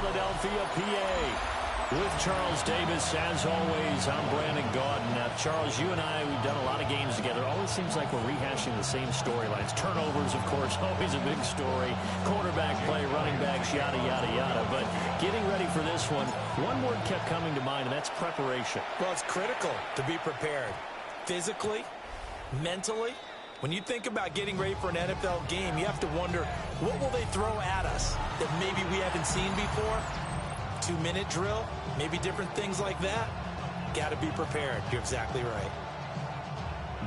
Philadelphia, PA. With Charles Davis, as always, I'm Brandon Gaudin. Now, Charles, you and I, we've done a lot of games together. It always seems like we're rehashing the same storylines. Turnovers, of course, always a big story. Quarterback play, running backs, yada, yada, yada. But getting ready for this one word kept coming to mind, and that's preparation. Well, it's critical to be prepared. Physically, mentally. When you think about getting ready for an NFL game, you have to wonder, what will they throw at us that maybe we haven't seen before? 2-minute drill, maybe different things like that. Got to be prepared. You're exactly right.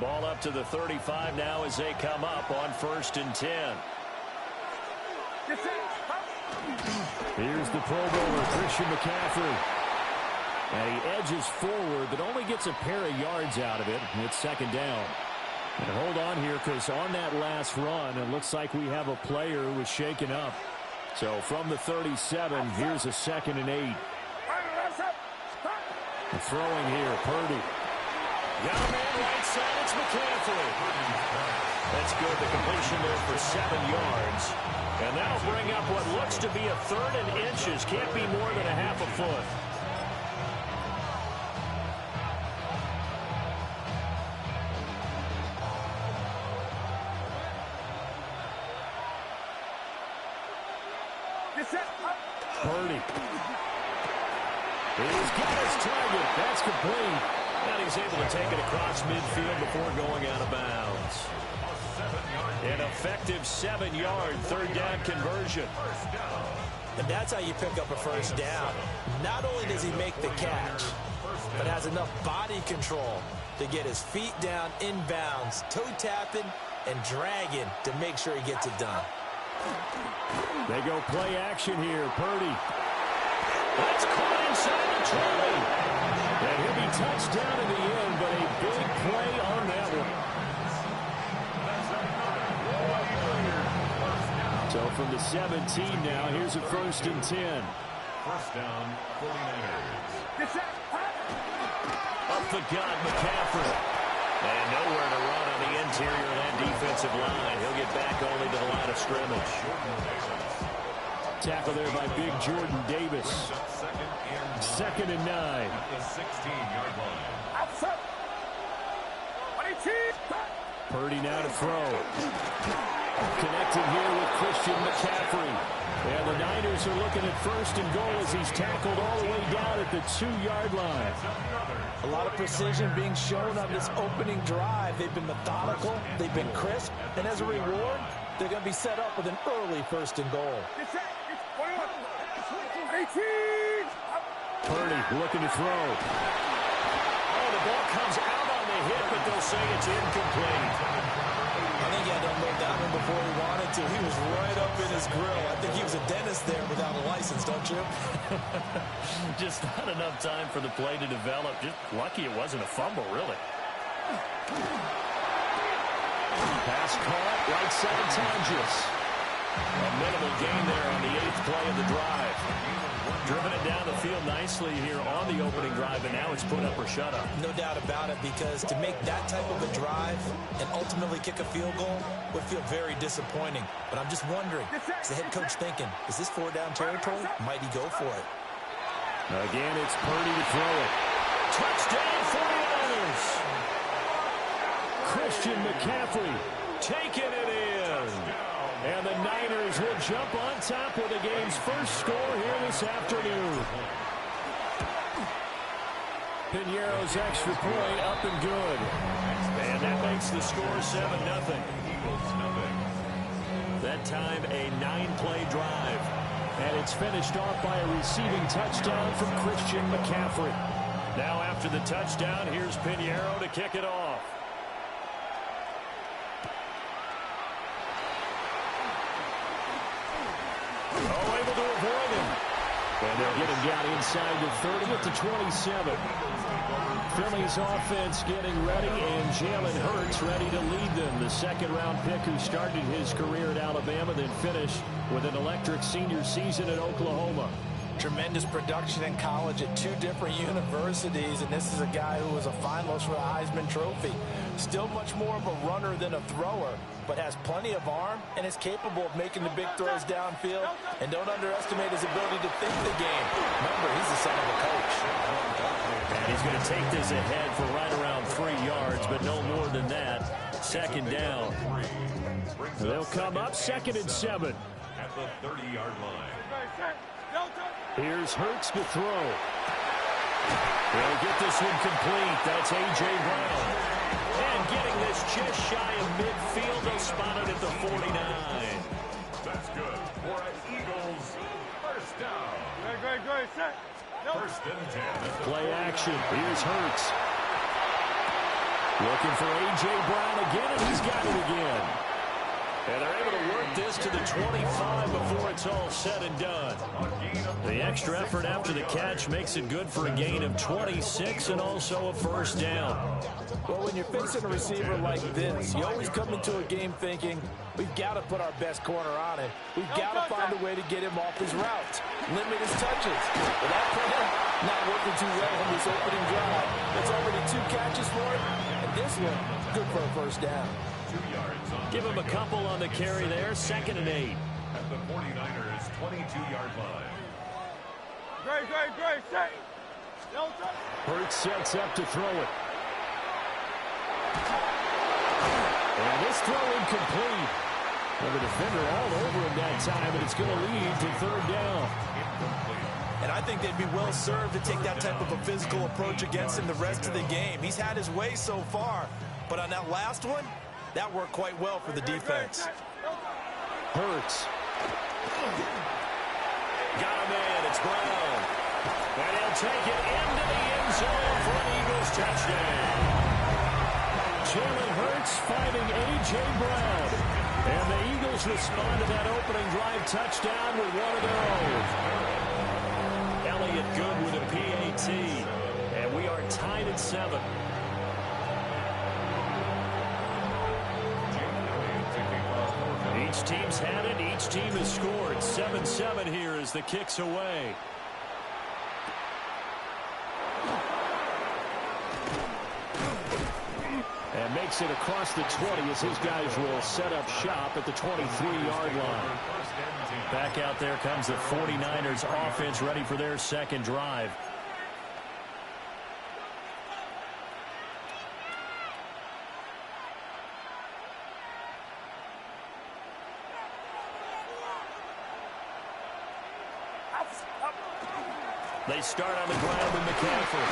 Ball up to the 35 now as they come up on 1st and 10. Here's the Pro Bowler, Christian McCaffrey. And he edges forward, but only gets a pair of yards out of it. It's 2nd down. And hold on here, because on that last run, it looks like we have a player who was shaken up. So from the 37, here's a 2nd and 8. The throwing here, Purdy. Got a man right side, it's McCaffrey. That's good, the completion there for 7 yards. And that'll bring up what looks to be a 3rd and inches. Can't be more than a half a foot. Purdy. He's got his target. That's complete. And he's able to take it across midfield before going out of bounds. An effective 7-yard 3rd down conversion. And that's how you pick up a 1st down. Not only does he make the catch, but has enough body control to get his feet down inbounds, toe tapping and dragging to make sure he gets it done. They go play action here. Purdy. That's caught inside the 20. And he'll be touched down in the end, but a big play on that one. So from the 17 now, here's a 1st and 10. 1st down, 49ers. Up the gut, McCaffrey. And nowhere to run on the interior of that defensive line. He'll get back only to the line of scrimmage. Tackle there by big Jordan Davis. 2nd and 9. The 16-yard line. Purdy now to throw. Connected here with Christian McCaffrey. And the Niners are looking at 1st and goal as he's tackled all the way down at the 2-yard line. A lot of precision being shown on this opening drive. They've been methodical. They've been crisp. And as a reward, they're going to be set up with an early 1st and goal. Purdy looking to throw. Oh, the ball comes out on the hit, but they'll say it's incomplete. I think he had to unload that one before he wanted to. He was right up in his grill. I think he was a dentist there without a license, don't you? Just not enough time for the play to develop. Just lucky it wasn't a fumble, really. Pass caught, right side Tonjes. A minimal gain there on the 8th play of the drive. Driven it down the field nicely here on the opening drive, and now it's put up or shut up. No doubt about it, because to make that type of a drive and ultimately kick a field goal would feel very disappointing. But I'm just wondering, is the head coach thinking, is this 4-down territory? Might he go for it? Again, it's Purdy to throw it. Touchdown 49ers! Christian McCaffrey taking it in. And the Niners will jump on top with the game's first score here this afternoon. Piñeiro's extra point up and good. And that makes the score 7-0. That time a 9-play drive. And it's finished off by a receiving touchdown from Christian McCaffrey. Now after the touchdown, here's Piñeiro to kick it off. Oh, able to avoid him. And they'll get him down inside the 30 at the 27. Philly's offense getting ready, and Jalen Hurts ready to lead them. The second-round pick who started his career at Alabama, then finished with an electric senior season at Oklahoma. Tremendous production in college at 2 different universities, and this is a guy who was a finalist for the Heisman Trophy. Still much more of a runner than a thrower, but has plenty of arm and is capable of making the big throws downfield. And don't underestimate his ability to think the game. Remember, he's the son of a coach. And he's going to take this ahead for right around 3 yards, but no more than that. Second down. They'll come up 2nd and 7. At the 30-yard line. Here's Hurts to throw. They'll get this one complete. That's A.J. Brown. And getting this just shy of midfield. They'll spot it at the 49. That's good for an Eagles first down. Great. First and 10. Play action. Here's Hurts. Looking for A.J. Brown again, and he's got it again. And they're able to work this to the 25 before it's all said and done. The extra effort after the catch makes it good for a gain of 26 and also a first down. Well, when you're facing a receiver like this, you always come into a game thinking, we've got to put our best corner on him. We've got to find a way to get him off his routes, limit his touches. But that plan not working too well on this opening drive. That's already 2 catches for him, and this one, good for a first down. 2 yards. Give him a couple on the carry there. 2nd and 8. At the 49ers' 22-yard line. Great. Hurts sets up to throw it. And this throw incomplete. Well, the defender all over him that time, and it's going to lead to 3rd down. And I think they'd be well served to take that type of a physical approach against him the rest of the game. He's had his way so far, but on that last one, that worked quite well for the defense. Hurts. Got him in. It's Brown. And he'll take it into the end zone for an Eagles touchdown. Jalen Hurts finding A.J. Brown. And the Eagles respond to that opening drive touchdown with one of their own. Elliott good with a PAT. And we are tied at 7. Each team's had it. Each team has scored. 7-7 here as the kick's away. And makes it across the 20 as his guys will set up shop at the 23-yard line. Back out there comes the 49ers offense ready for their second drive. They start on the ground with McCaffrey.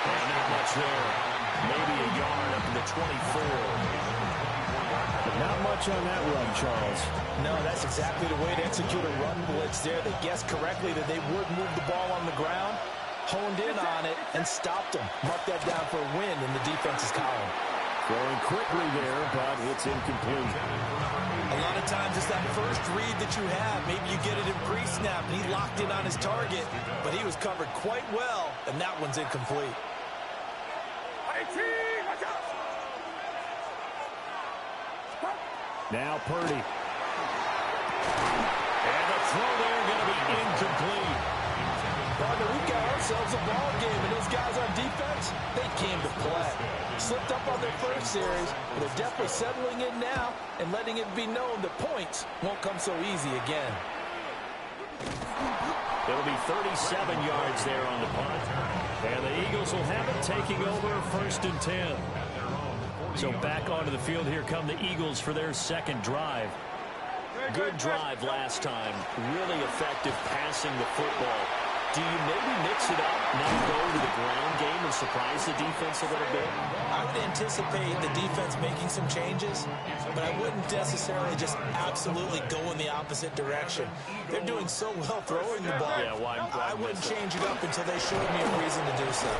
And not much there. Maybe a yard up to the 24. But not much on that run, Charles. No, that's exactly the way to execute a run blitz there. They guessed correctly that they would move the ball on the ground, honed in on it, and stopped them. Mark that down for a win in the defense's column. Throwing quickly there, but it's incomplete. A lot of times it's that first read that you have. Maybe you get it in pre-snap, and he locked in on his target, but he was covered quite well, and that one's incomplete. Now Purdy. And the throw there going to be incomplete. Partner, we've got ourselves a ball game, and those guys on defense, they came to play. Slipped up on their first series, but they're definitely settling in now and letting it be known that points won't come so easy again. It'll be 37 yards there on the punt. And the Eagles will have it, taking over 1st and 10. So back onto the field, here come the Eagles for their second drive. Good drive last time. Really effective passing the football. Do you maybe mix it up, now go to the ground game and surprise the defense a little bit? I would anticipate the defense making some changes, but I wouldn't necessarily just absolutely go in the opposite direction. They're doing so well throwing the ball. Yeah, why I wouldn't change it up until they showed me a reason to do so.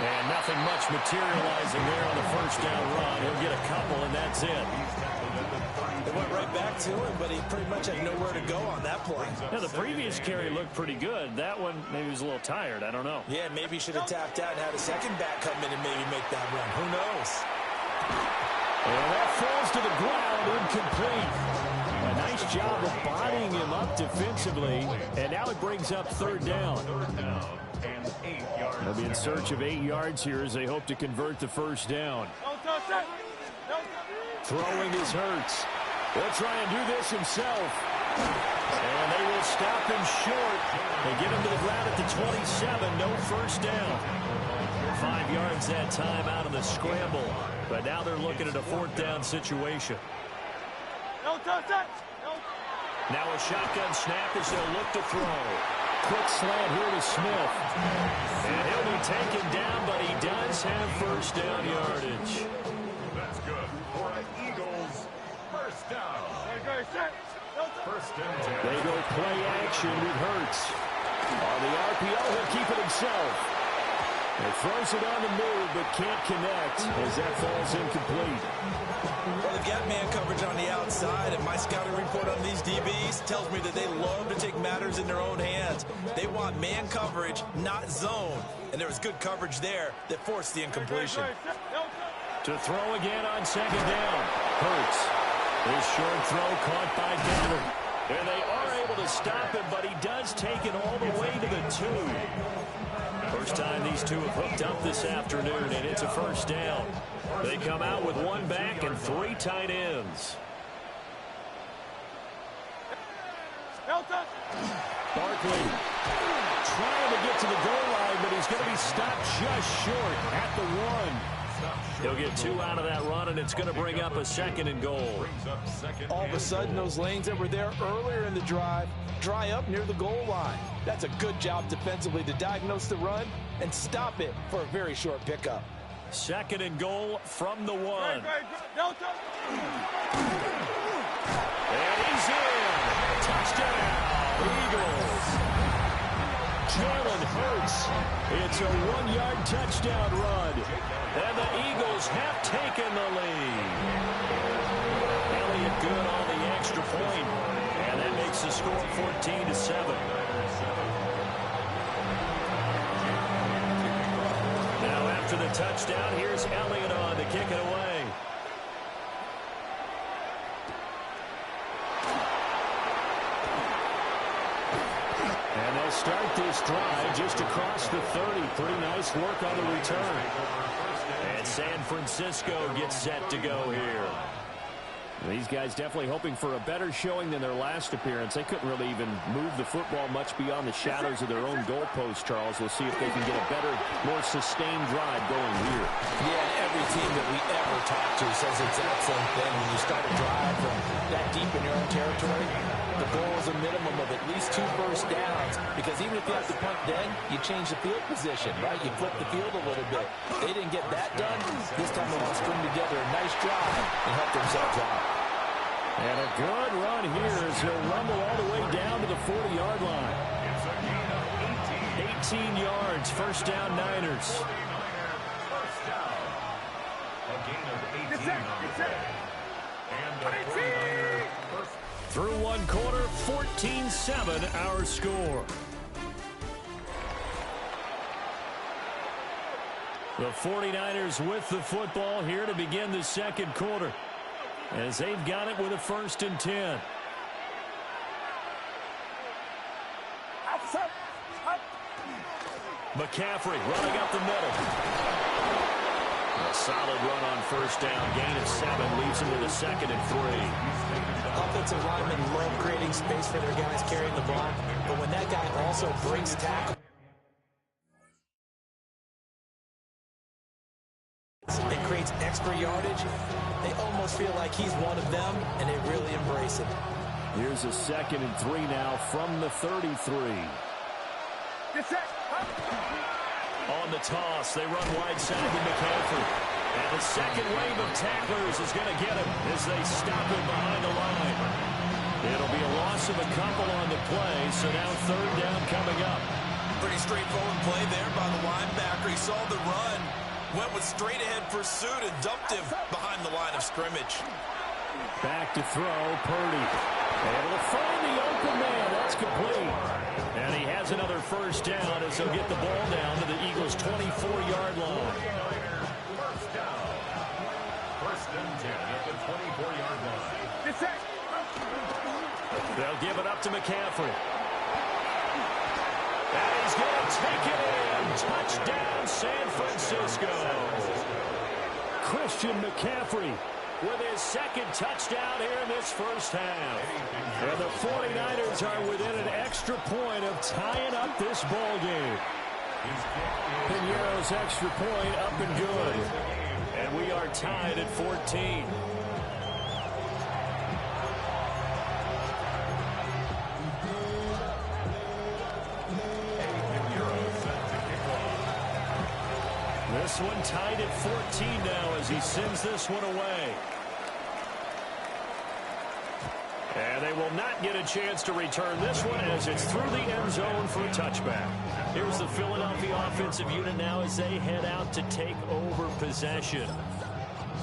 And nothing much materializing there on the first down run. He'll get a couple, and that's it. They went right back to him, but he pretty much had nowhere to go on that play. Now, the previous carry looked pretty good. That one, maybe he was a little tired. I don't know. Yeah, maybe he should have tapped out and had a second back come in and maybe make that run. Who knows? And that falls to the ground, incomplete. A nice job of bodying him up defensively, and now it brings up third down. And 8 yards. They'll be in search of 8 yards here as they hope to convert the first down. Throwing is Hurts. He'll try and do this himself. And they will stop him short. They get him to the ground at the 27. No first down. 5 yards that time out of the scramble. But now they're looking at a fourth down situation. Now a shotgun snap as they'll look to throw. Quick slant here to Smith. And he'll be taken down, but he does have first down yardage. That's good for an Eagles first down. First and 10. They go play action with Hurts. On the RPO, he'll keep it himself. He throws it on the move, but can't connect as that falls incomplete. Well, they've got man coverage on the outside, and my scouting report on these DBs tells me that they love to take matters in their own hands. They want man coverage, not zone. And there was good coverage there that forced the incompletion. To throw again on second down. Hurts. His short throw caught by Denver. And they are able to stop him, but he does take it all the way to the 2. First time these two have hooked up this afternoon, and it's a first down. They come out with one back and 3 tight ends. Barkley trying to get to the goal line, but he's going to be stopped just short at the 1. He'll get 2 out of that run, and it's going to bring up a second and goal. All of a sudden, those lanes that were there earlier in the drive dry up near the goal line. That's a good job defensively to diagnose the run and stop it for a very short pickup. Second and goal from the 1. And he's in. Touchdown, Eagles. Jalen Hurts. It's a 1-yard touchdown run. And the Eagles have taken the lead. Elliott good on the extra point. And that makes the score 14-7. Now after the touchdown, here's Elliott on to kick it away. And they'll start this drive just across the 30. Pretty nice work on the return. And San Francisco gets set to go here. These guys definitely hoping for a better showing than their last appearance. They couldn't really even move the football much beyond the shadows of their own goalpost, Charles. We'll see if they can get a better, more sustained drive going here. Yeah, every team that we ever talk to says the exact same thing. When you start a drive from that deep in your own territory, the goal is a minimum of at least 2 first downs, because even if you have to punt then, you change the field position, right? You flip the field a little bit. They didn't get that done. This time they want to string together a nice drive and help themselves out. And a good run here as he'll rumble all the way down to the 40-yard line. It's a gain of 18 yards, first down Niners. First down. A gain of 18 on the play. And the 49ers first. Through one quarter, 14-7 our score. The 49ers with the football here to begin the second quarter, as they've got it with a 1st and 10. McCaffrey running up the middle. A solid run on first down. Gain of 7 leads him to the 2nd and 3. Offensive linemen love creating space for their guys carrying the ball, but when that guy also breaks tackle and creates extra yardage, they almost feel like he's one of them, and they really embrace it. Here's a 2nd and 3 now from the 33. On the toss, they run wide side to McCaffrey. And the second wave of tacklers is going to get him as they stop him behind the line. It'll be a loss of a couple on the play, so now 3rd down coming up. Pretty straightforward play there by the linebacker. He saw the run, went with straight-ahead pursuit, and dumped him behind the line of scrimmage. Back to throw, Purdy. Able to find the open man. That's complete. And he has another first down as he'll get the ball down to the Eagles' 24-yard line. First down. 1st and 10 at the 24-yard line. They'll give it up to McCaffrey. And he's going to take it in. Touchdown, San Francisco. Christian McCaffrey with his second touchdown here in this first half. And the 49ers are within an extra point of tying up this ball game. Piñeiro's extra point up and good. And we are tied at 14. This one tied at 14 now as he sends this one away. And they will not get a chance to return this one as it's through the end zone for a touchback. Here's the Philadelphia offensive unit now as they head out to take over possession.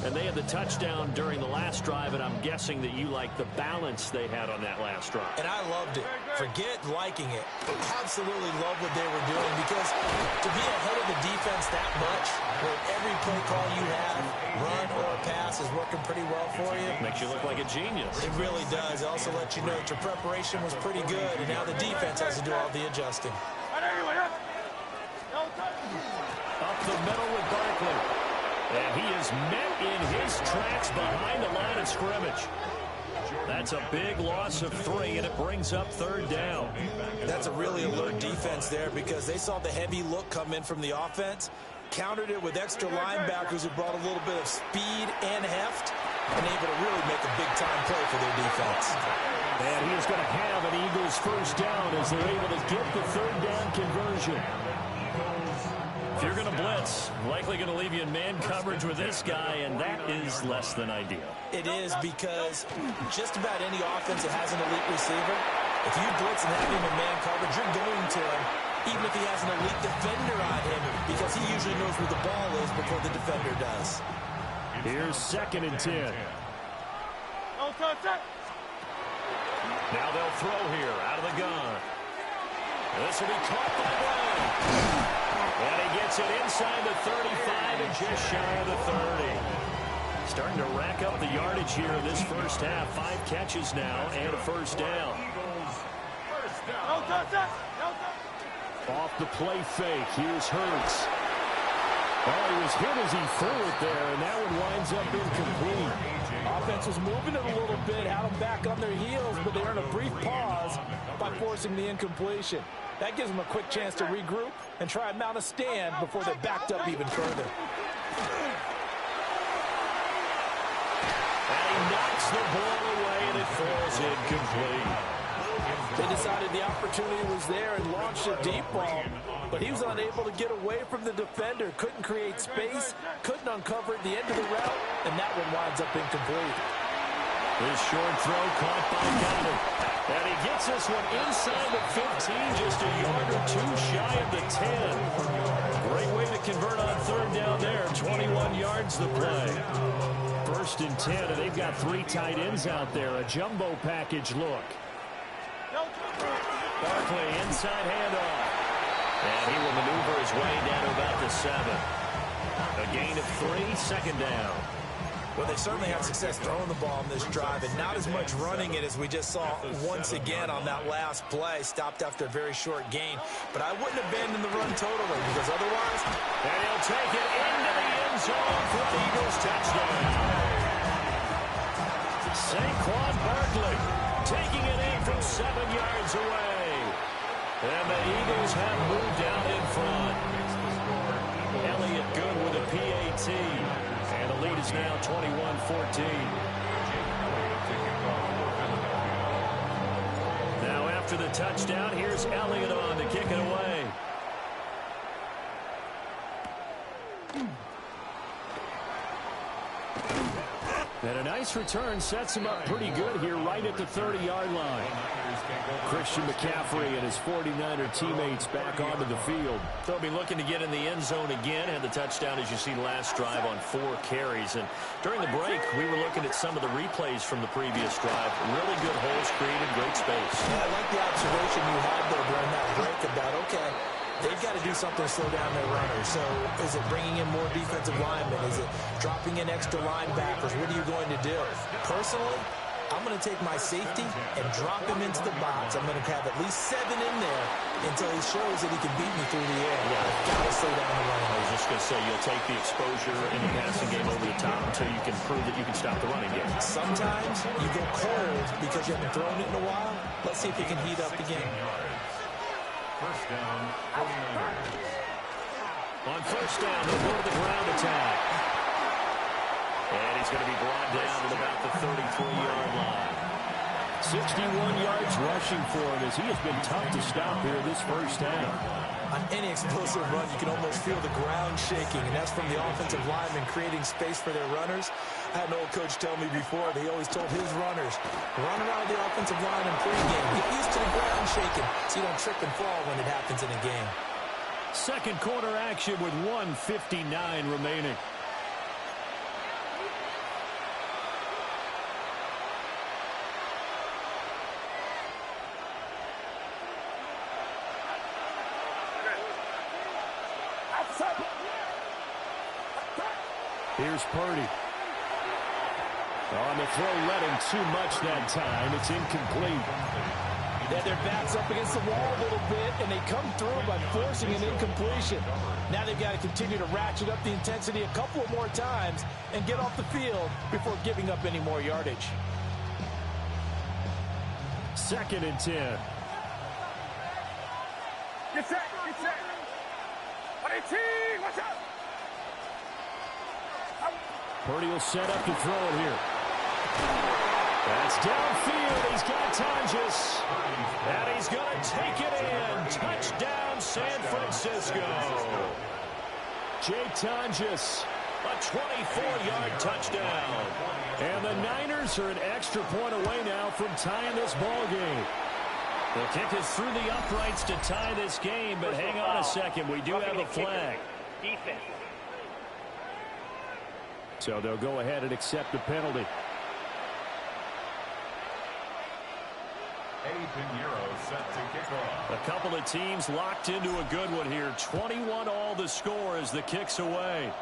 And they had the touchdown during the last drive, and I'm guessing that you like the balance they had on that last drive. And I loved it. Forget liking it. Absolutely love what they were doing, because to be ahead of the defense that much, where every play call you have, run or pass, is working pretty well for you. Makes you look like a genius. It really does. It also lets you know that your preparation was pretty good, and now the defense has to do all the adjusting. Up the middle with Barkley. And he is met in his tracks behind the line of scrimmage. That's a big loss of 3, and it brings up third down. That's a really alert defense there, because they saw the heavy look come in from the offense, countered it with extra linebackers who brought a little bit of speed and heft, and able to really make a big-time play for their defense. And he is going to have an Eagles first down as they're able to get the third down conversion. If you're going to blitz, likely going to leave you in man coverage with this guy, and that is less than ideal. It is, because just about any offense that has an elite receiver, if you blitz and have him in man coverage, you're going to him, even if he has an elite defender on him, because he usually knows where the ball is before the defender does. Here's 2nd and 10. Now they'll throw here out of the gun. This will be caught by Brown. And he gets it inside the 35 and just shy of the 30. Starting to rack up the yardage here in this first half. 5 catches now and a first down. Off the play fake. Here's Hurts. Oh, he was hit as he threw it there, and that one winds up incomplete. Offense was moving it a little bit, had them back on their heels, but they earned a brief pause by forcing the incompletion. That gives them a quick chance to regroup and try and mount a stand before they're backed up even further. And he knocks the ball away, and it falls incomplete. They decided the opportunity was there and launched a deep ball, but he was unable to get away from the defender, couldn't create space, couldn't uncover at the end of the route, and that one winds up incomplete. His short throw caught by Goddard. And he gets this one inside the 15, just a yard or 2 shy of the 10. Great way to convert on third down there. 21 yards the play. 1st and 10, and they've got 3 tight ends out there. A jumbo package look. Barkley inside handoff. And he will maneuver his way down to about the 7. A gain of 3, 2nd down. Well, they certainly had success throwing the ball on this drive, and not as much running it as we just saw once again on that last play. Stopped after a very short gain. But I wouldn't abandon the run totally, because otherwise... And he'll take it into the end zone for the Eagles touchdown. Saquon Barkley taking it in from 7 yards away. And the Eagles have moved out in front. Elliott good with a PAT. And the lead is now 21-14. Now after the touchdown, here's Elliott on to kick it away. And a nice return sets him up pretty good here right at the 30-yard line. Christian McCaffrey and his 49er teammates back onto the field. They'll be looking to get in the end zone again. Had the touchdown, as you see, last drive on 4 carries. And during the break, we were looking at some of the replays from the previous drive. Really good holes created, great space. Yeah, I like the observation you had there during that break about, okay, they've got to do something to slow down their runners. So is it bringing in more defensive linemen? Is it dropping in extra linebackers? What are you going to do? Personally, I'm going to take my safety and drop him into the box. I'm going to have at least 7 in there until he shows that he can beat me through the air. Yeah, I've got to slow down the run. I was just going to say, you'll take the exposure in the passing game over the top until you can prove that you can stop the running game. Sometimes you go cold because you haven't thrown it in a while. Let's see if he can heat up again. First down, 49ers. On first down, they'll go to the ground attack. And he's going to be brought down at about the 33-yard line. 61 yards rushing for him as he has been tough to stop here this first half. On any explosive run, you can almost feel the ground shaking, and that's from the offensive linemen creating space for their runners. I had an old coach tell me before that he always told his runners, run around the offensive line in pregame. Get used to the ground shaking so you don't trip and fall when it happens in a game. Second quarter action with 1:59 remaining. Here's Purdy. On the throw, led him too much that time. It's incomplete. Yeah, their back's up against the wall a little bit, and they come through by forcing an incompletion. Now they've got to continue to ratchet up the intensity a couple of more times and get off the field before giving up any more yardage. 2nd and 10. Get set, get set. Watch out. Purdy will set up to throw it here. That's downfield. He's got Tonjes. And he's going to take it in. Touchdown, San Francisco. Jay Tonjes, a 24-yard touchdown. And the Niners are an extra point away now from tying this ball game. The kick is through the uprights to tie this game, but hang on a second. We do have a flag. Defense. So they'll go ahead and accept the penalty. Eddie Pinheiro set to kick off. A couple of teams locked into a good one here. 21-all the score as the kick's away.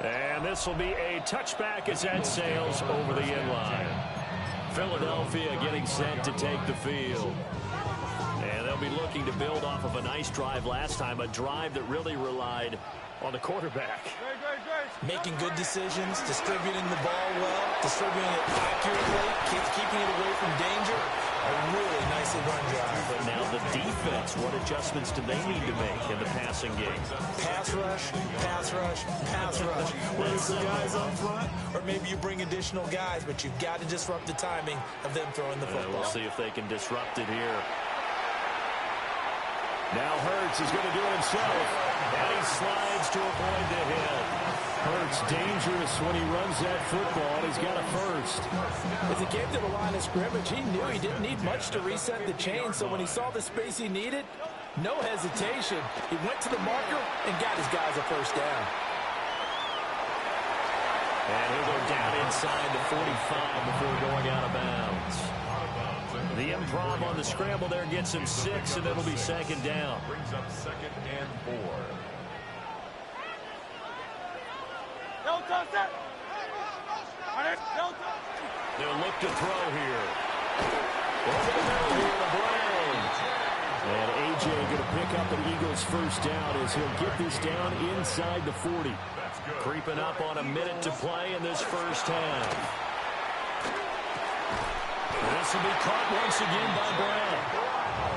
And this will be a touchback as that sails over the end line. Philadelphia getting set to take the field. And they'll be looking to build off of a nice drive last time, a drive that really relied on the quarterback. Making good decisions, distributing the ball well, distributing it accurately, keeping it away from danger. A really nicely run drive. But now the defense, what adjustments do they need to make in the passing game? Pass rush, pass rush, pass rush. Whether it's the guys up front or maybe you bring additional guys, but you've got to disrupt the timing of them throwing the football. We'll see if they can disrupt it here. Now Hurts is going to do it himself. And he slides to avoid the hit. Hurts dangerous when he runs that football. He's got a first. As he came to the line of scrimmage, he knew he didn't need much to reset the chain, so when he saw the space he needed, no hesitation. He went to the marker and got his guys a first down. And he'll go down inside the 45 before going out of bounds. The improv on the scramble there gets him 6, and it'll be 2nd down. Brings up 2nd and 4. They'll look to throw here. Over the middle here to Brown. And A.J. going to pick up an Eagles first down as he'll get this down inside the 40. Creeping up on a minute to play in this first half. This will be caught once again by Brown.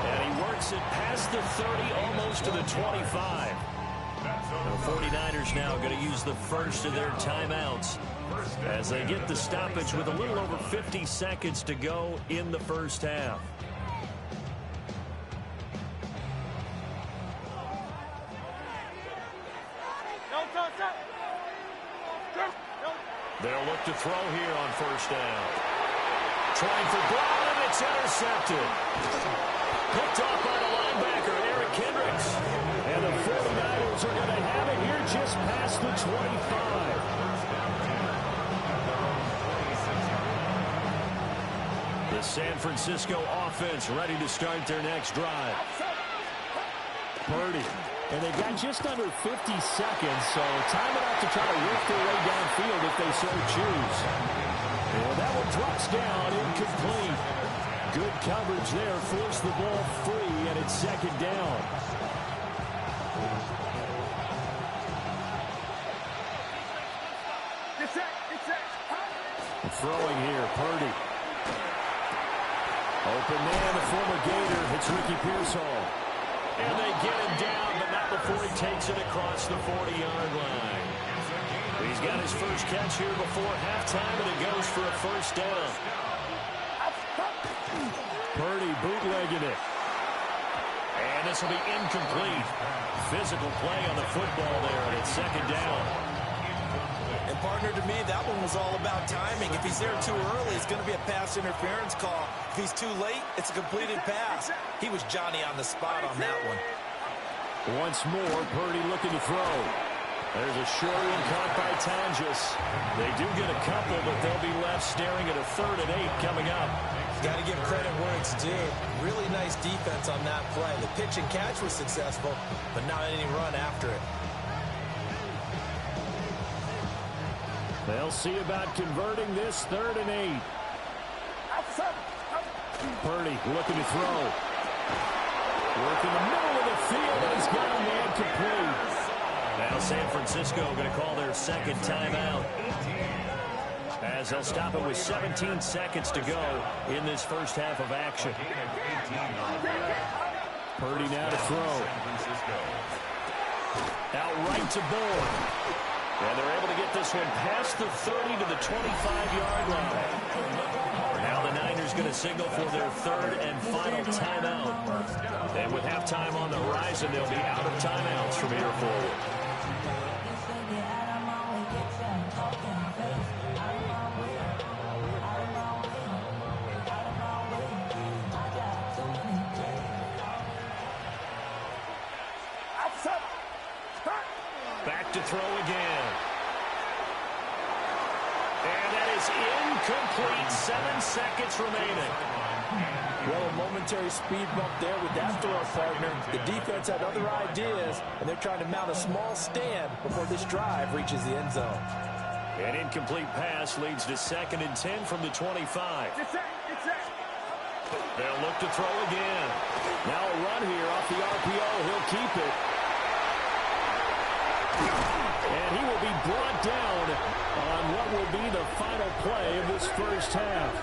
And he works it past the 30, almost to the 25. The 49ers now going to use the first of their timeouts as they get the stoppage with a little over 50 seconds to go in the first half. They'll look to throw here on first down. Trying for Brown, and it's intercepted. Picked off by the linebacker, Eric Kendricks. And the 49ers are going to have it here just past the 25. The San Francisco offense ready to start their next drive. Purdy. And they've got just under 50 seconds, so time enough to try to work their way downfield if they so choose. And that will drops down, incomplete. Good coverage there, forced the ball free, and it's second down. Throwing here, Purdy. Open man, the former Gator. It's Ricky Pearsall. And they get him down, but not before he takes it across the 40-yard line. He's got his first catch here before halftime, and it goes for a first down. Purdy bootlegging it. And this will be incomplete. Physical play on the football there, and it's second down. And partner, to me, that one was all about timing. If he's there too early, it's going to be a pass interference call. If he's too late, it's a completed pass. He was Johnny on the spot on that one. Once more, Purdy looking to throw. There's a short one caught by Tonjes. They do get a couple, but they'll be left staring at a 3rd and 8 coming up. Got to give credit where it's due. Really nice defense on that play. The pitch and catch was successful, but not any run after it. They'll see about converting this 3rd and 8. Purdy looking to throw. Work in the middle of the field, and he's got a man complete. Now San Francisco going to call their second timeout, as they'll stop it with 17 seconds to go in this first half of action. Purdy now to throw. Out right to Bourne. And they're able to get this one past the 30 to the 25-yard line. Now the Niners going to signal for their 3rd and final timeout. And with halftime on the horizon, they'll be out of timeouts from here forward. Back to throw again. And that is incomplete. 7 seconds remaining. Well, a momentary speed bump there with that throw, partner. The defense had other ideas, and they're trying to mount a small stand before this drive reaches the end zone. An incomplete pass leads to 2nd and 10 from the 25. They'll look to throw again. Now a run here off the RPO. He'll keep it. And he will be brought down on what will be the final play of this first half.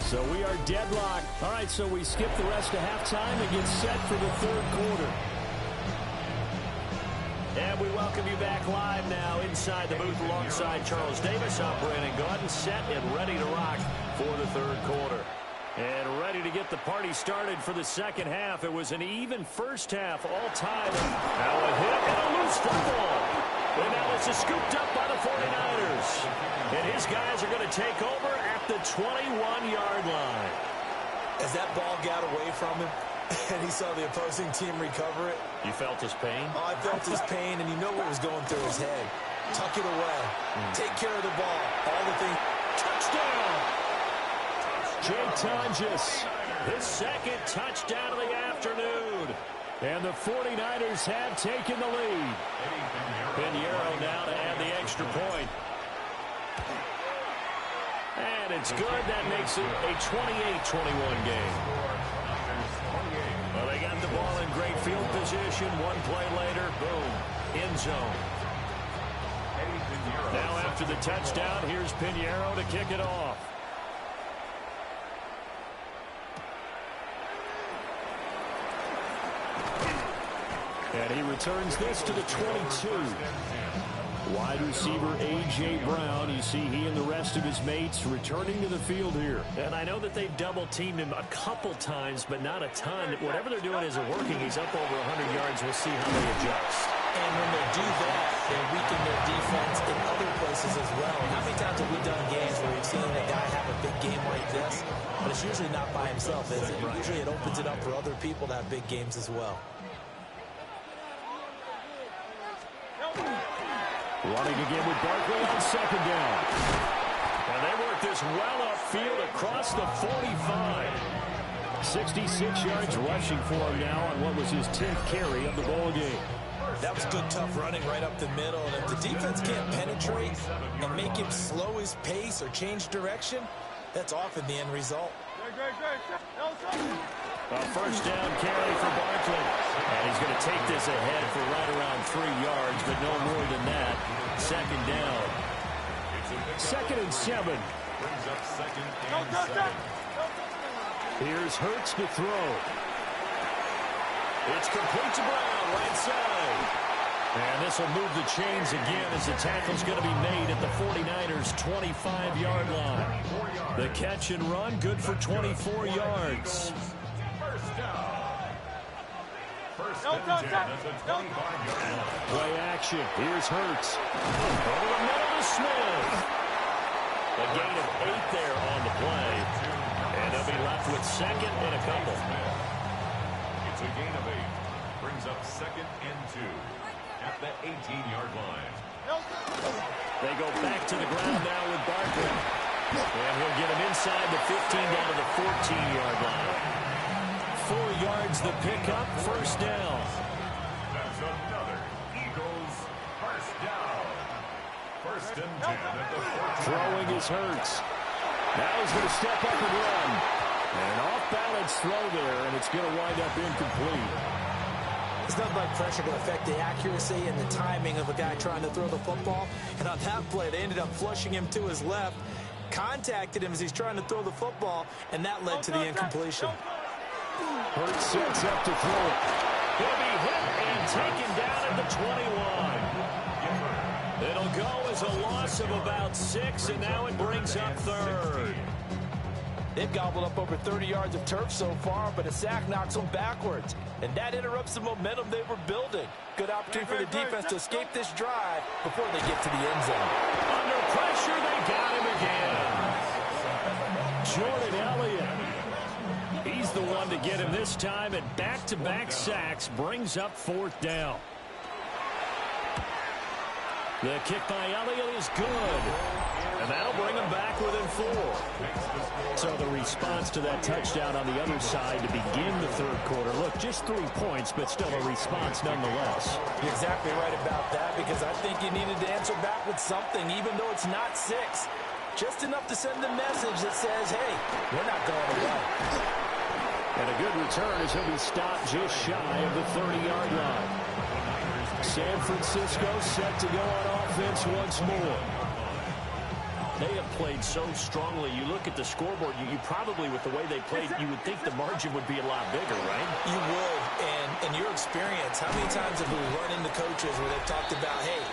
So we are deadlocked. All right, so we skip the rest of halftime and get set for the 3rd quarter. And we welcome you back live now inside the booth alongside Charles Davis. I'm Brandon Gaudin, set and ready to rock for the 3rd quarter. And ready to get the party started for the second half. It was an even first half all time. Now a hit and a loose football. And now this is scooped up by the 49ers. And his guys are going to take over at the 21-yard line. As that ball got away from him, and he saw the opposing team recover it. You felt his pain? Oh, I felt his pain, and you know what was going through his head. Tuck it away. Take care of the ball. All the things. Touchdown! Jake Tonjes, his 2nd touchdown of the afternoon. And the 49ers have taken the lead. Pinheiro now to add the extra point. And it's good. That makes it a 28-21 game. Well, they got the ball in great field position. One play later, boom, end zone. Now after the touchdown, here's Pinheiro to kick it off. And he returns this to the 22. Wide receiver A.J. Brown. You see he and the rest of his mates returning to the field here. And I know that they've double-teamed him a couple times, but not a ton. Whatever they're doing isn't working. He's up over 100 yards. We'll see how they adjust. And when they do that, they weaken their defense in other places as well. And how many times have we done games where we've seen a guy have a big game like this, but it's usually not by himself, is it? Usually it opens it up for other people to have big games as well. Running again with Barkley on 2nd down. And they work this well upfield across the 45. 66 yards rushing for him now on what was his 10th carry of the ball game. That was good, tough running right up the middle. And if the defense can't penetrate and make him slow his pace or change direction, that's often the end result. A first down carry for Barkley. And he's going to take this ahead for right around 3 yards, but no more than that. Second down. 2nd and 7. Brings up 2nd and 7. Here's Hurts to throw. It's complete to Brown, right side. And this will move the chains again as the tackle's going to be made at the 49ers' 25-yard line. The catch and run, good for 24 yards. First down. First and 10 at the 25-yard line. Play action. Here's Hurts. Over the middle to Smith. A gain of 8 there on the play. And they'll be left with 2nd and a couple. It's a gain of 8. Brings up 2nd and 2 at the 18-yard line. They go back to the ground now with Barkley. And he'll get him inside the 15 down to the 14-yard line. 4 yards the pickup, first down. That's another Eagles first down. First and 10 at the 14. Throwing is Hurts. Now he's going to step up and run. And an off-balance throw there, and it's going to wind up incomplete. It's nothing like pressure to affect the accuracy and the timing of a guy trying to throw the football. And on that play, they ended up flushing him to his left, contacted him as he's trying to throw the football, and that led to the incompletion. Hurts sets up to throw it. He'll be hit and taken down at the 21. It'll go as a loss of about 6, and now it brings up 3rd. They've gobbled up over 30 yards of turf so far, but a sack knocks them backwards. And that interrupts the momentum they were building. Good opportunity for the defense to escape this drive before they get to the end zone. Under pressure, they got him again. Jordan Elliott. He's the one to get him this time, and back-to-back sacks brings up 4th down. The kick by Elliott is good. And that'll bring him back within 4. So the response to that touchdown on the other side to begin the 3rd quarter. Look, just 3 points, but still a response nonetheless. You're exactly right about that, because I think you needed to answer back with something, even though it's not 6. Just enough to send a message that says, hey, we're not going away. And a good return as he'll be stopped just shy of the 30-yard line. San Francisco set to go on offense once more. They have played so strongly. You look at the scoreboard, you probably, with the way they played, you would think the margin would be a lot bigger, right? You would. And in your experience, how many times have we run into coaches where they've talked about, hey,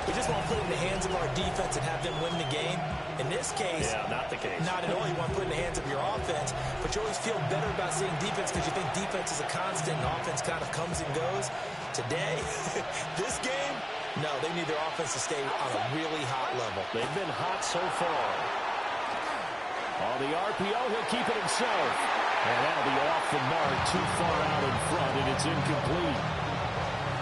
we just want to put it in the hands of our defense and have them win the game? In this case, yeah, not the case. Not at all. You want to put it in the hands of your offense, but you always feel better about seeing defense because you think defense is a constant and offense kind of comes and goes. Today, this game, no, they need their offense to stay on a really hot level. They've been hot so far. On the RPO, he'll keep it himself. And that'll be off the mark, too far out in front, and it's incomplete.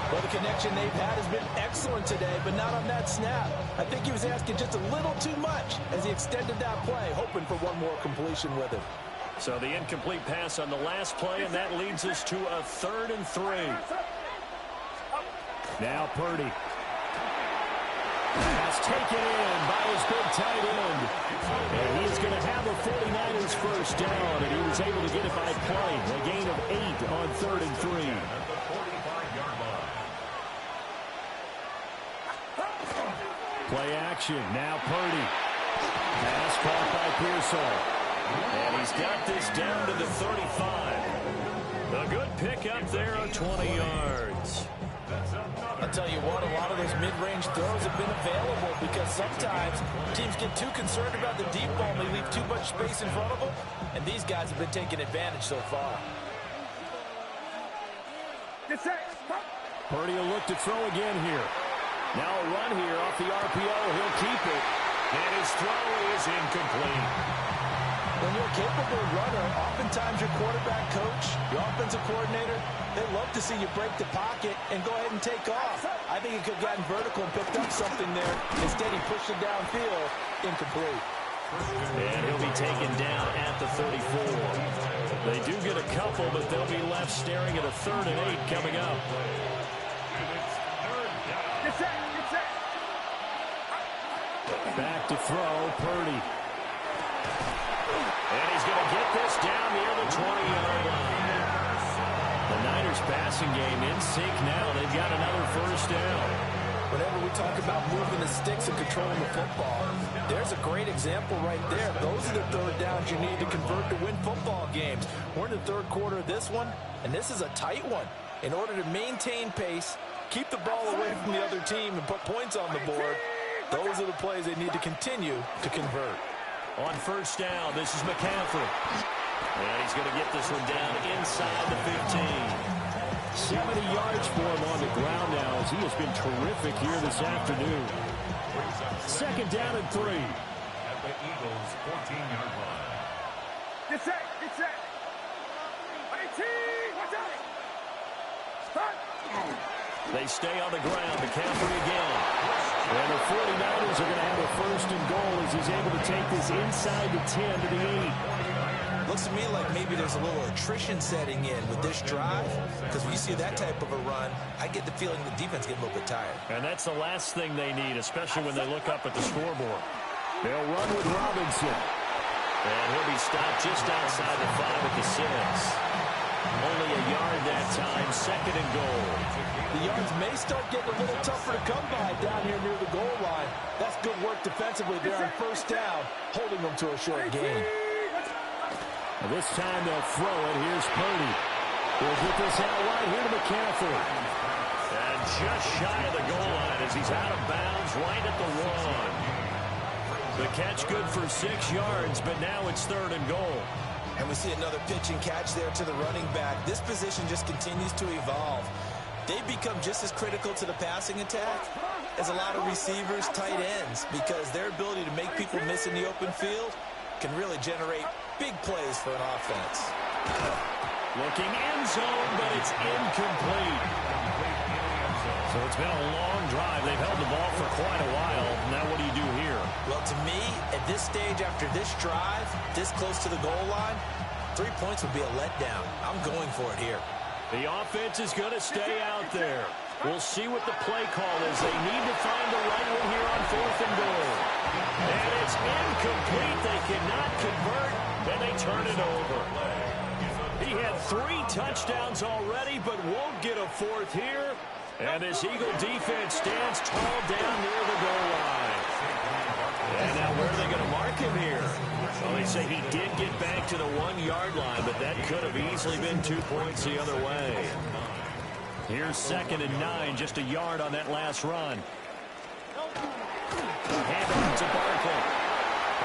Well, the connection they've had has been excellent today, but not on that snap. I think he was asking just a little too much as he extended that play, hoping for one more completion with it. So the incomplete pass on the last play, and that leads us to a 3rd and 3. Now Purdy. Pass taken in by his big tight end. And he's going to have a 49ers first down, and he was able to get it by play. A gain of 8 on 3rd and 3. Play action. Now Purdy. Pass caught by Pearsall. And he's got this down to the 35. A good pickup there of 20 yards. I'll tell you what, a lot of those mid-range throws have been available because sometimes teams get too concerned about the deep ball and they leave too much space in front of them, and these guys have been taking advantage so far. Purdy will look to throw again here. Now a run here off the RPO. He'll keep it. And his throw is incomplete. When you're a capable runner, oftentimes your quarterback coach, your offensive coordinator, they love to see you break the pocket and go ahead and take off. I think he could have gotten vertical and picked up something there. Instead, he pushed it downfield, incomplete. And he'll be taken down at the 34. They do get a couple, but they'll be left staring at a 3rd and 8 coming up. Back to throw, Purdy. And he's going to get this down near the 20-yard line. The Niners passing game in sync now. They've got another first down. Whenever we talk about moving the sticks and controlling the football, there's a great example right there. Those are the third downs you need to convert to win football games. We're in the third quarter of this one, and this is a tight one. In order to maintain pace, keep the ball away from the other team, and put points on the board, those are the plays they need to continue to convert. On first down, this is McCaffrey. And he's going to get this one down inside the 15. 70 yards for him on the ground now as he has been terrific here this afternoon. Second down and 3. At the Eagles' 14-yard line. Get set, get set. 18, watch out. Start. They stay on the ground. McCaffrey again. And the 49ers are going to have a first and goal as he's able to take this inside the 10 to the 8. Looks to me like maybe there's a little attrition setting in with this drive, because when you see that type of a run, I get the feeling the defense gets a little bit tired. And that's the last thing they need, especially when they look up at the scoreboard. They'll run with Robinson. And he'll be stopped just outside the 5 at the 6. Only a yard that time, second and goal. The yards may start getting a little tougher to come by down here near the goal line. That's good work defensively there on first down, holding them to a short gain. This time they'll throw it. Here's Purdy. He'll get this out wide here to McCaffrey. And just shy of the goal line as he's out of bounds right at the 1. The catch good for 6 yards, but now it's third and goal. And we see another pitch and catch there to the running back. This position just continues to evolve. They become just as critical to the passing attack as a lot of receivers, tight ends, because their ability to make people miss in the open field can really generate big plays for an offense. Looking end zone, but it's incomplete. So it's been a long drive. They've held the ball for quite a while. Now what do you do here? Well, to me, at this stage after this drive, this close to the goal line, 3 points would be a letdown. I'm going for it here. The offense is going to stay out there. We'll see what the play call is. They need to find the right one here on fourth and goal. And it's incomplete. They cannot convert, and they turn it over. He had 3 touchdowns already, but won't get a fourth here. And this Eagle defense stands tall down near the goal line. And now where are they going to mark him here? Well, they say he did get back to the 1-yard line, but that could have easily been 2 points the other way. Here's second and 9, just a yard on that last run. Hand off to Barkley.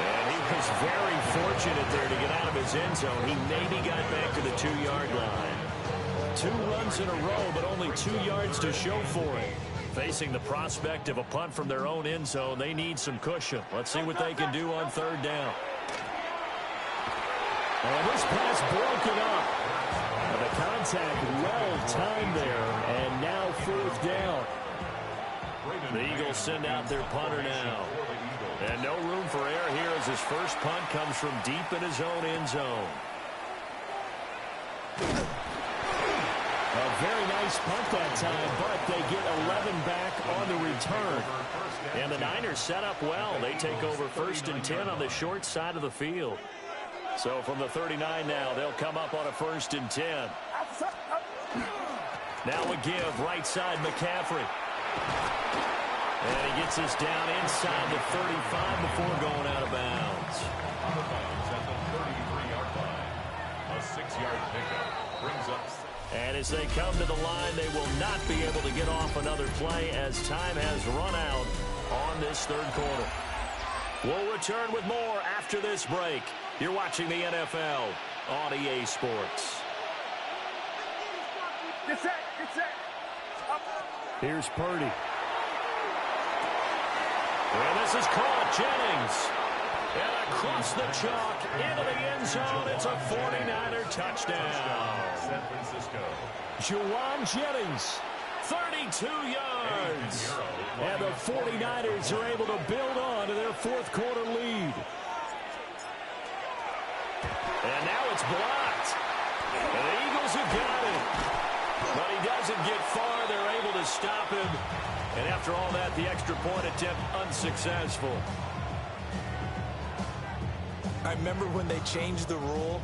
And he was very fortunate there to get out of his end zone. He maybe got back to the 2-yard line. 2 runs in a row, but only 2 yards to show for it. Facing the prospect of a punt from their own end zone, they need some cushion. Let's see what they can do on third down. And this pass broken up. And the contact well timed there, and now fourth down. The Eagles send out their punter now. And no room for error here as his first punt comes from deep in his own end zone. A very nice punt that time, but they get 11 back on the return. And the Niners set up well. They take over first and 10 on the short side of the field. So from the 39 now, they'll come up on a first and 10. Now a give, right side McCaffrey. And he gets this down inside the 35 before going out of bounds. Out of bounds at the 33-yard line. A 6-yard pickup brings up. And as they come to the line, they will not be able to get off another play as time has run out on this third quarter. We'll return with more after this break. You're watching the NFL on EA Sports. Get set, get set. Up. Here's Purdy. And this is caught. Jennings. And across the chalk into the end zone. It's a 49er touchdown. San Francisco. Juwan Jennings, 32 yards. And the 49ers are able to build on to their fourth quarter lead. And now it's blocked. And the Eagles have got it. But he doesn't get far. They're able to stop him. And after all that, the extra point attempt unsuccessful. I remember when they changed the rule,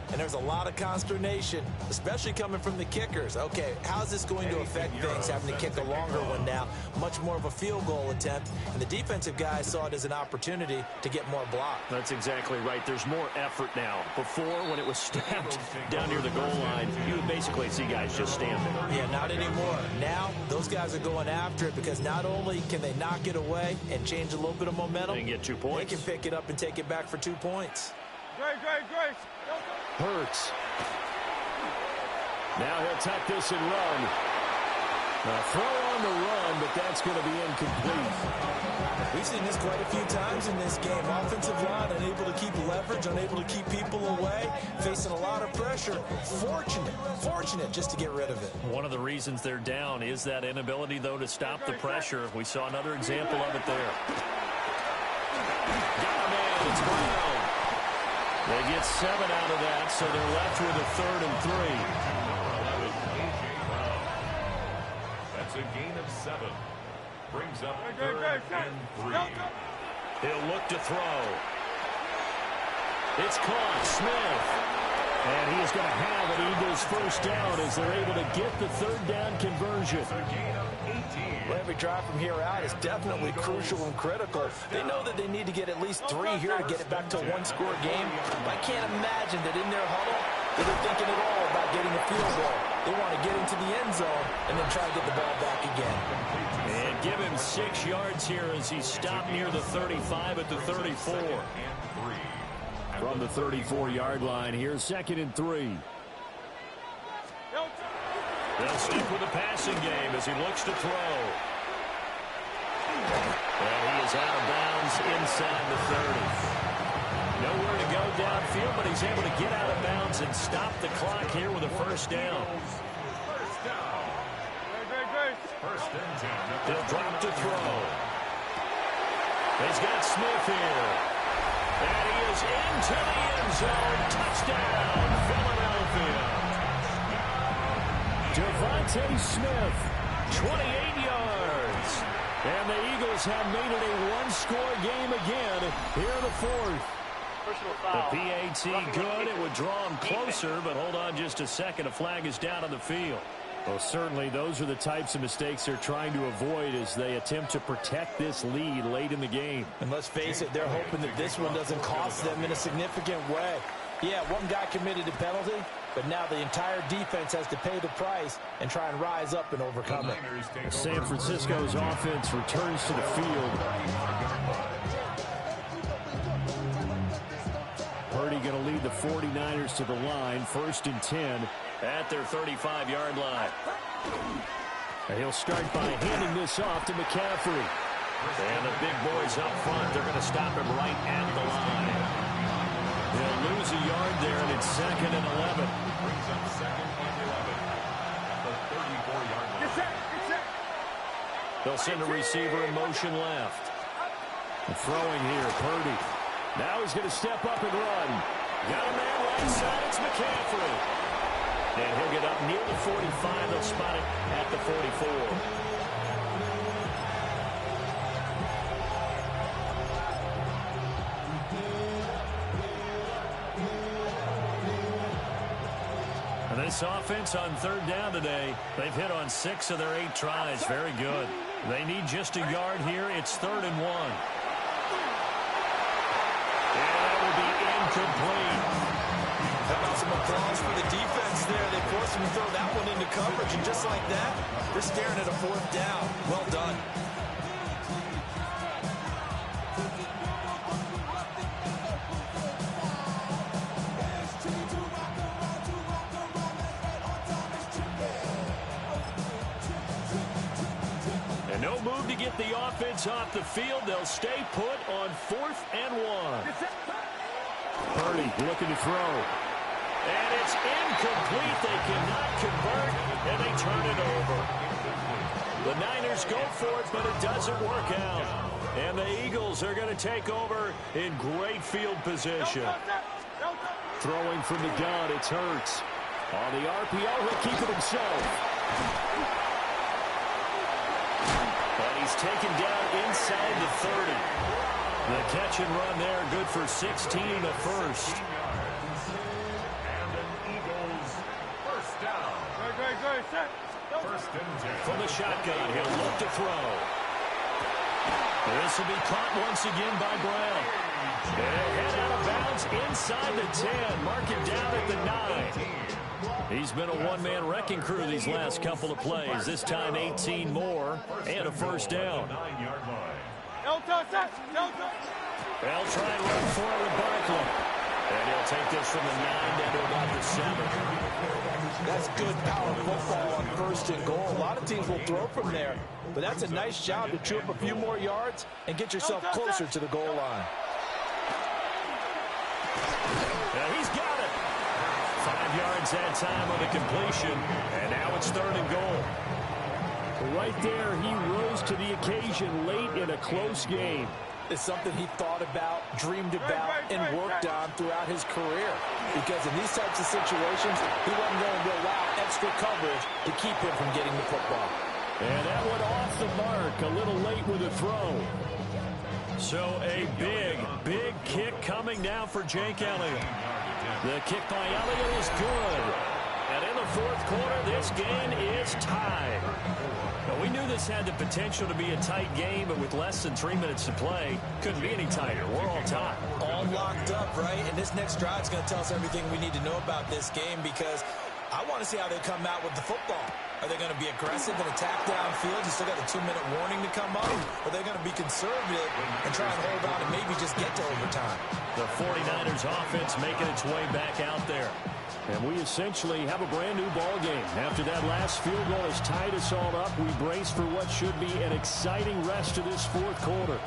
and there was a lot of consternation, especially coming from the kickers. Okay, how's this going to affect things, having to kick a longer one now? Much more of a field goal attempt, and the defensive guys saw it as an opportunity to get more block. That's exactly right. There's more effort now. Before, when it was stamped down near the goal line, you would basically see guys just stand there. Yeah, not anymore. Now, those guys are going after it because not only can they knock it away and change a little bit of momentum, They can get 2 points. they can pick it up and take it back for 2 points. Great. Hurts. Now he'll tuck this and run. A throw on the run, but that's going to be incomplete. We've seen this quite a few times in this game. Offensive line unable to keep leverage, unable to keep people away, facing a lot of pressure. Fortunate just to get rid of it. One of the reasons they're down is that inability, though, to stop the pressure. We saw another example of it there. Got a man. It's Brown. They get 7 out of that, so they're left with a 3rd and 3. That's a gain of 7. Brings up 3rd and 3. He'll look to throw. It's caught. Smith. And he is going to have an Eagles first down as they're able to get the 3rd down conversion. That's a gain of 18. Well, every drive from here out is definitely crucial and critical. They know that they need to get at least 3 here to get it back to a 1-score game. But I can't imagine that in their huddle that they're thinking at all about getting a field goal. They want to get into the end zone and then try to get the ball back again. And give him 6 yards here as he stopped near the 35 at the 34. From the 34-yard line, here's 2nd and 3. They'll stick with the passing game as he looks to throw. And he is out of bounds inside the 30. Nowhere to go downfield, but he's able to get out of bounds and stop the clock here with a first down. First down. First and 10. They'll drop to throw. He's got Smith here. And he is into the end zone. Touchdown, Philadelphia. Devontae Smith, 28 yards. And the Eagles have made it a 1-score game again here in the 4th. The PAT good. It would draw him closer, but hold on just a second. A flag is down on the field. Well, certainly those are the types of mistakes they're trying to avoid as they attempt to protect this lead late in the game. And let's face it, they're hoping that this one doesn't cost them in a significant way. Yeah, one guy committed a penalty, but now the entire defense has to pay the price and try and rise up and overcome it. San Francisco's offense returns to the field. Purdy going to lead the 49ers to the line, 1st and 10 at their 35-yard line. And he'll start by handing this off to McCaffrey. And the big boys up front, they're going to stop him right at the line. They'll lose a yard there, and it's 2nd and 11. Brings up 2nd and 11 at the 34-yard line. Get set. They'll send a receiver in motion left. And throwing here, Purdy. Now he's going to step up and run. Got a man right side, it's McCaffrey. And he'll get up near the 45. They'll spot it at the 44. And this offense on 3rd down today, they've hit on 6 of their 8 tries. Very good. They need just a yard here. It's 3rd and 1. And that will be incomplete. How about some applause for the defense there? They forced him to throw that one into coverage, and just like that, they're staring at a 4th down. Well done. And no move to get the offense off the field. They'll stay put on 4th and 1. Purdy looking to throw. And it's incomplete. They cannot convert, and they turn it over. The Niners go for it, but it doesn't work out. And the Eagles are going to take over in great field position. Throwing from the gun, it's Hurts. On the RPO, he'll keep it himself. And he's taken down inside the 30. The catch and run there, good for 16 and a first. And an Eagles first down. Go, set. First and 10. From the shotgun, he'll look to throw. This will be caught once again by Brown. They'll head out of bounds inside the 10. Mark it down at the 9. He's been a one-man wrecking crew these last couple of plays. This time 18 more and a first down. 9-yard line. They'll try and run for it with Barkley. And he'll take this from the 9 down to about the 7. That's good power football on first and goal. A lot of teams will throw from there, but that's a nice job to chew up a few more yards and get yourself closer to the goal line. Now he's got it. 5 yards that time on the completion, and now it's third and goal. Right there, he rose to the occasion late in a close game. It's something he thought about, dreamed about, and worked on throughout his career. Because in these types of situations, he wasn't going to allow extra coverage to keep him from getting the football. And that went off the mark, a little late with a throw. So a big kick coming now for Jake Elliott. The kick by Elliott is good. And in the fourth quarter, this game is tied. Now, we knew this had the potential to be a tight game, but with less than 3 minutes to play, couldn't be any tighter. We're all tied. All locked up, right? And this next drive is going to tell us everything we need to know about this game, because I want to see how they come out with the football. Are they going to be aggressive and attack downfield? You still got the 2-minute warning to come up. Or are they going to be conservative and try and hold on and maybe just get to overtime? The 49ers offense making its way back out there. And we essentially have a brand-new ball game. After that last field goal has tied us all up, we brace for what should be an exciting rest of this fourth quarter.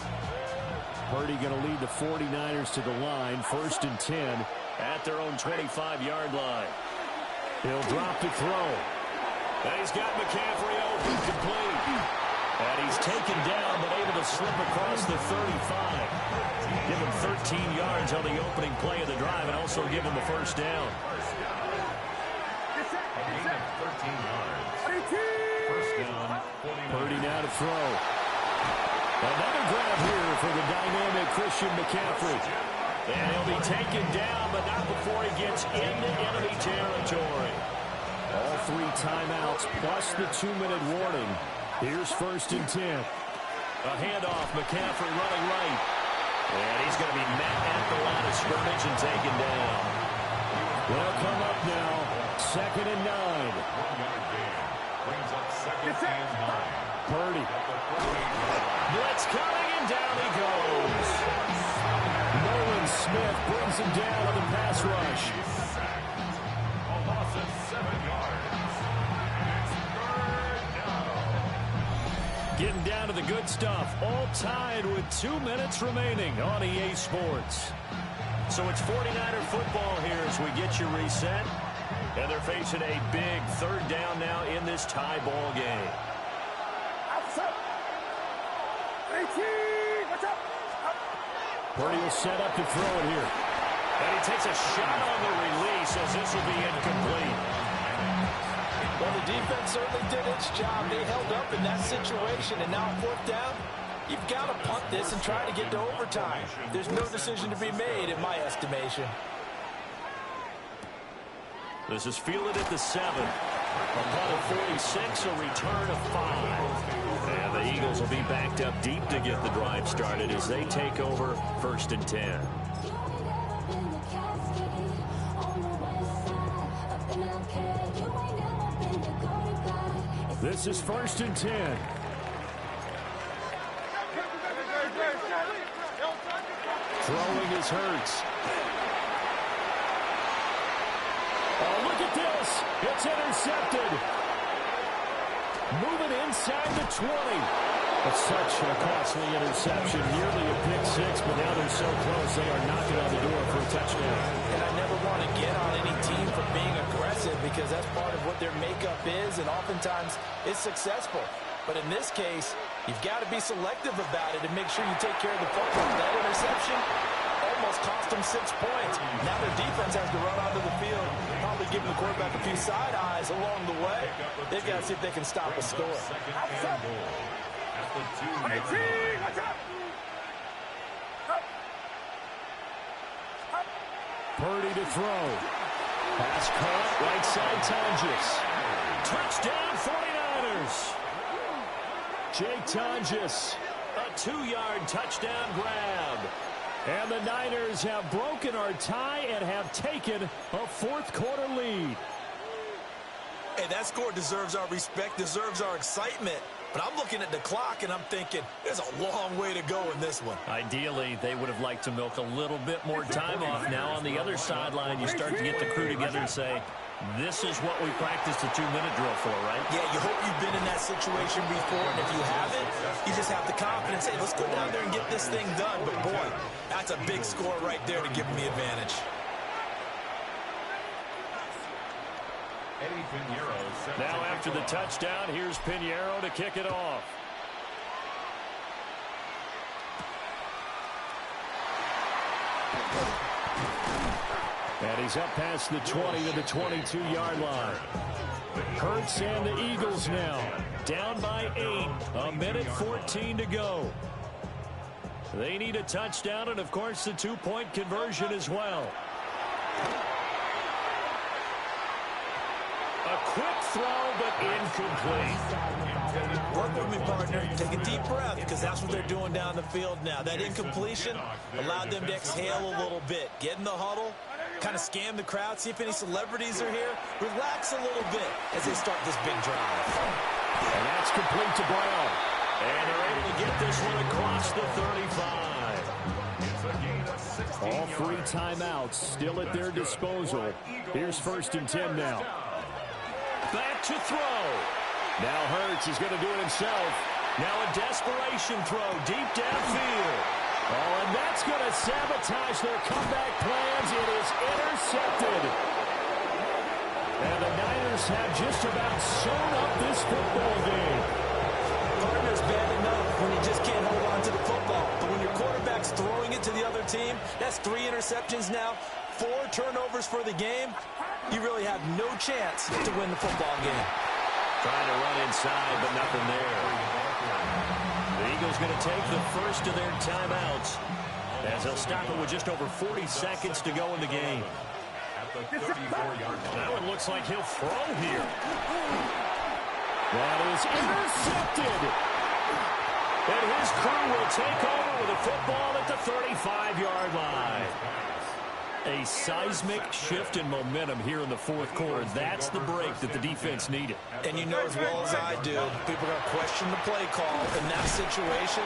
Purdy going to lead the 49ers to the line, 1st and 10 at their own 25-yard line. He'll drop to throw. And he's got McCaffrey open, complete. And he's taken down, but able to slip across the 35. Give him 13 yards on the opening play of the drive and also give him a first down. 13 yards. First down. Purdy now to throw. Another grab here for the dynamic Christian McCaffrey. And he'll be taken down, but not before he gets into enemy territory. All 3 timeouts plus the 2-minute warning. Here's 1st and 10. A handoff, McCaffrey running right. And he's going to be met at the line of scrimmage and taken down. They'll come up now, 2nd and 9. 1-yard gain. Brings up 2nd and 9. Purdy. Blitz coming, and down he goes. Nolan Smith brings him down on the pass rush. A loss of 7 yards. It's third down. Getting down to the good stuff. All tied with 2 minutes remaining on EA Sports. So it's 49er football here as we get you reset. And they're facing a big 3rd down now in this tie ball game. Purdy will set up to throw it here. And he takes a shot on the release as this will be incomplete. Well, the defense certainly did its job. They held up in that situation, and now 4th down, you've got to punt this and try to get to overtime. There's no decision to be made in my estimation. This is fielded at the 7. A punt of 46, a return of 5. And the Eagles will be backed up deep to get the drive started as they take over 1st and 10. This is 1st and 10. Throwing is Hurts. Oh, look at this. It's intercepted. Moving inside the 20. It's such a costly interception. Nearly a pick 6, but now they're so close they are knocking on the door for a touchdown. And I never want to get on any team for being aggressive because that's part of what their makeup is, and oftentimes it's successful. But in this case, you've got to be selective about it and make sure you take care of the football. That interception almost cost them 6 points. Now their defense has to run onto the field, probably give giving the quarterback a few side eyes along the way. They've got to see if they can stop a score. Purdy to throw. Pass caught, right side Tonjes. Touchdown 49ers. Jake Tonjes, a 2-yard touchdown grab. And the Niners have broken our tie and have taken a fourth-quarter lead. Hey, that score deserves our respect, deserves our excitement. But I'm looking at the clock, and I'm thinking there's a long way to go in this one. Ideally, they would have liked to milk a little bit more time off. Now on the other sideline, you start to get the crew together and say, this is what we practiced a 2-minute drill for, right? Yeah, you hope you've been in that situation before, and if you haven't, you just have the confidence, hey, let's go down there and get this thing done. But, boy, that's a big score right there to give them the advantage. Now after the touchdown, here's Pinheiro to kick it off. And he's up past the 20 to the 22-yard line. Hurts and the Eagles now down by 8. A minute 14 to go. They need a touchdown and, of course, the 2-point conversion as well. A quick throw, but incomplete. Work with me, partner. Take a deep breath, because that's what they're doing down the field now. That incompletion allowed them to exhale a little bit. Get in the huddle, kind of scan the crowd, see if any celebrities are here. Relax a little bit as they start this big drive. And that's complete to Brown. And they're able to get this one across the 35. All 3 timeouts still at their disposal. Here's 1st and 10 now. Back to throw. Now Hurts is going to do it himself. Now a desperation throw deep downfield. Oh, and that's going to sabotage their comeback plans. It is intercepted. And the Niners have just about sewn up this football game. Partner's bad enough when you just can't hold on to the football. But when your quarterback's throwing it to the other team, that's 3 interceptions now, 4 turnovers for the game. You really have no chance to win the football game. Trying to run inside, but nothing there. The Eagles going to take the first of their timeouts as they'll stop it with just over 40 seconds to go in the game. Now it looks like he'll throw here. That is intercepted. And his crew will take over with a football at the 35-yard line. A seismic shift in momentum here in the fourth quarter. That's the break that the defense needed. And you know as well as I do, people are going to question the play call in that situation.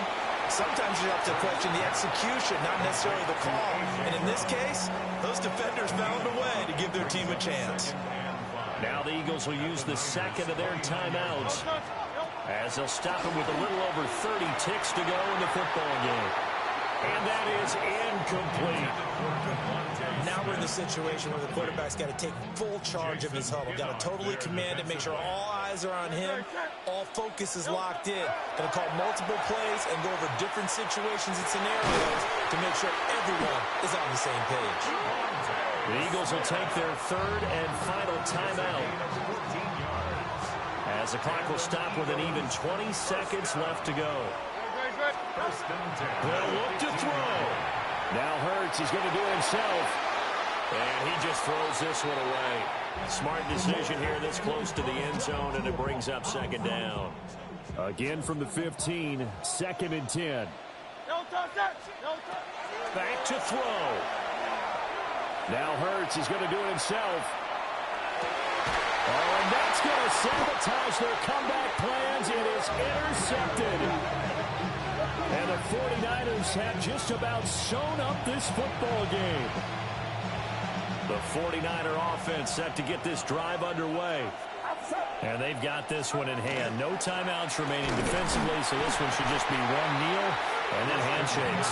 Sometimes you have to question the execution, not necessarily the call. And in this case, those defenders found a way to give their team a chance. Now the Eagles will use the second of their timeouts as they'll stop them with a little over 30 ticks to go in the football game. And that is incomplete. Now we're in the situation where the quarterback's got to take full charge of his huddle. Got to totally command it, make sure all eyes are on him. All focus is locked in. Going to call multiple plays and go over different situations and scenarios to make sure everyone is on the same page. The Eagles will take their third and final timeout as the clock will stop with an even 20 seconds left to go. They'll look to throw. Now Hurts is going to do it himself. And he just throws this one away. Smart decision here this close to the end zone, and it brings up second down. Again from the 15, 2nd and 10. Back to throw. Now Hurts is going to do it himself. Oh, and that's going to sabotage their comeback plans. It is intercepted. And the 49ers have just about sewn up this football game. The 49er offense set to get this drive underway. And they've got this one in hand. No timeouts remaining defensively, so this one should just be one kneel and then handshakes.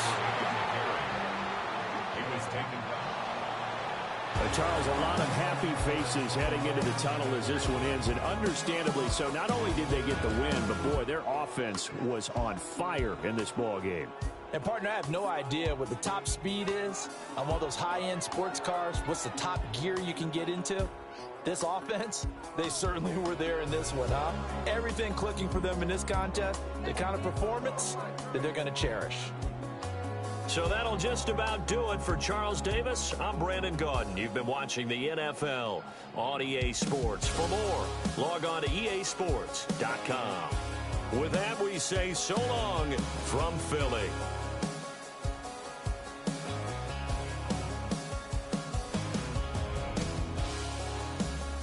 Charles, a lot of happy faces heading into the tunnel as this one ends, and understandably so. Not only did they get the win, but, boy, their offense was on fire in this ball game. And, partner, I have no idea what the top speed is on one of those high-end sports cars, what's the top gear you can get into. This offense, they certainly were there in this one, huh? Everything clicking for them in this contest, the kind of performance that they're going to cherish. So that'll just about do it for Charles Davis. I'm Brandon Gaudin. You've been watching the NFL on EA Sports. For more, log on to easports.com. With that, we say so long from Philly.